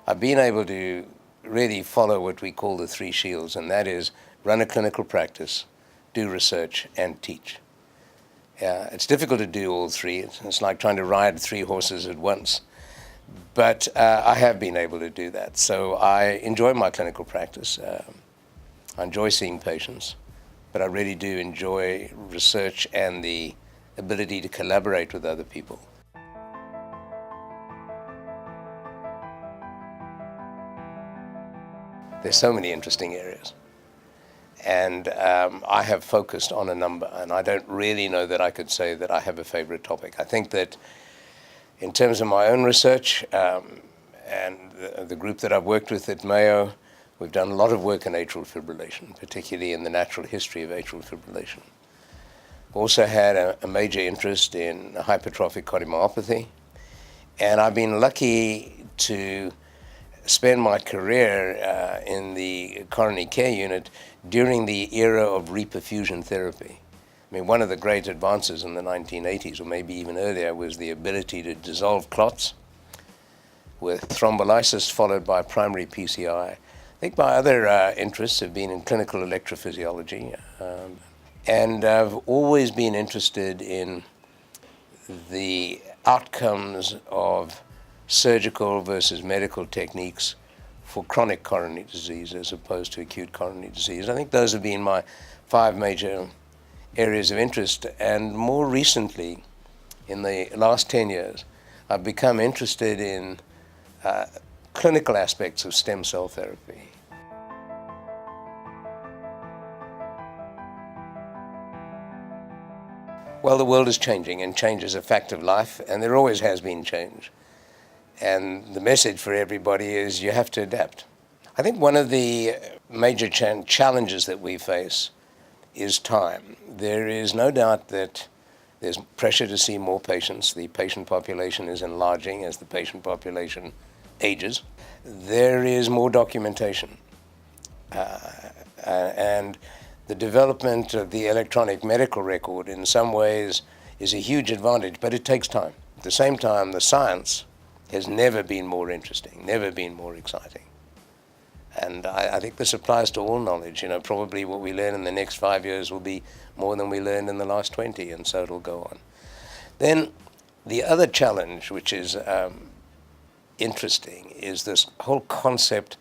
I've been able to really follow what we call the three shields, and that is run a clinical practice, do research, and teach. It's difficult to do all three. It's like trying to ride three horses at once. But I have been able to do that. So I enjoy my clinical practice. I enjoy seeing patients, but I really do enjoy research and the ability to collaborate with other people. There's so many interesting areas. And I have focused on a number, and I don't really know that I could say that I have a favorite topic. I think that in terms of my own research and the group that I've worked with at Mayo, we've done a lot of work in atrial fibrillation, particularly in the natural history of atrial fibrillation. Also had a major interest in hypertrophic cardiomyopathy, and I've been lucky to spend my career in the coronary care unit during the era of reperfusion therapy. I mean, one of the great advances in the 1980s, or maybe even earlier, was the ability to dissolve clots with thrombolysis followed by primary PCI. I think my other interests have been in clinical electrophysiology, and I've always been interested in the outcomes of surgical versus medical techniques for chronic coronary disease as opposed to acute coronary disease. I think those have been my 5 major areas of interest, and more recently, in the last 10 years, I've become interested in clinical aspects of stem cell therapy. Well, the world is changing, and change is a fact of life, and there always has been change. And the message for everybody is you have to adapt. I think one of the major challenges that we face is time. There is no doubt that there's pressure to see more patients. The patient population is enlarging as the patient population ages. There is more documentation. And the development of the electronic medical record in some ways is a huge advantage, but it takes time. At the same time, the science has never been more interesting, never been more exciting. And I think this applies to all knowledge. You know, probably what we learn in the next 5 years will be more than we learned in the last 20, and so it'll go on. Then the other challenge, which is interesting, is this whole concept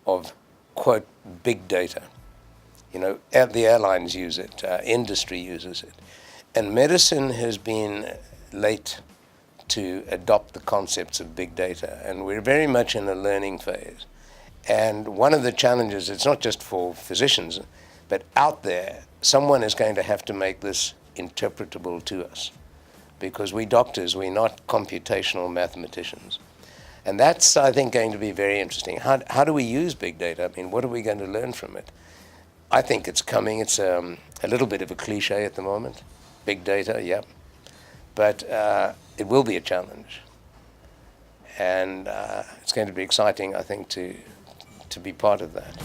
of, quote, big data. You know, the airlines use it, industry uses it. And medicine has been late to adopt the concepts of big data, and we're very much in a learning phase. And one of the challenges, it's not just for physicians, but out there, someone is going to have to make this interpretable to us, because we doctors, we're not computational mathematicians. And that's, I think, going to be very interesting. How do we use big data? I mean, what are we going to learn from it? I think it's coming. It's a little bit of a cliche at the moment. Big data, yeah. But it will be a challenge. And it's going to be exciting, I think, to be part of that.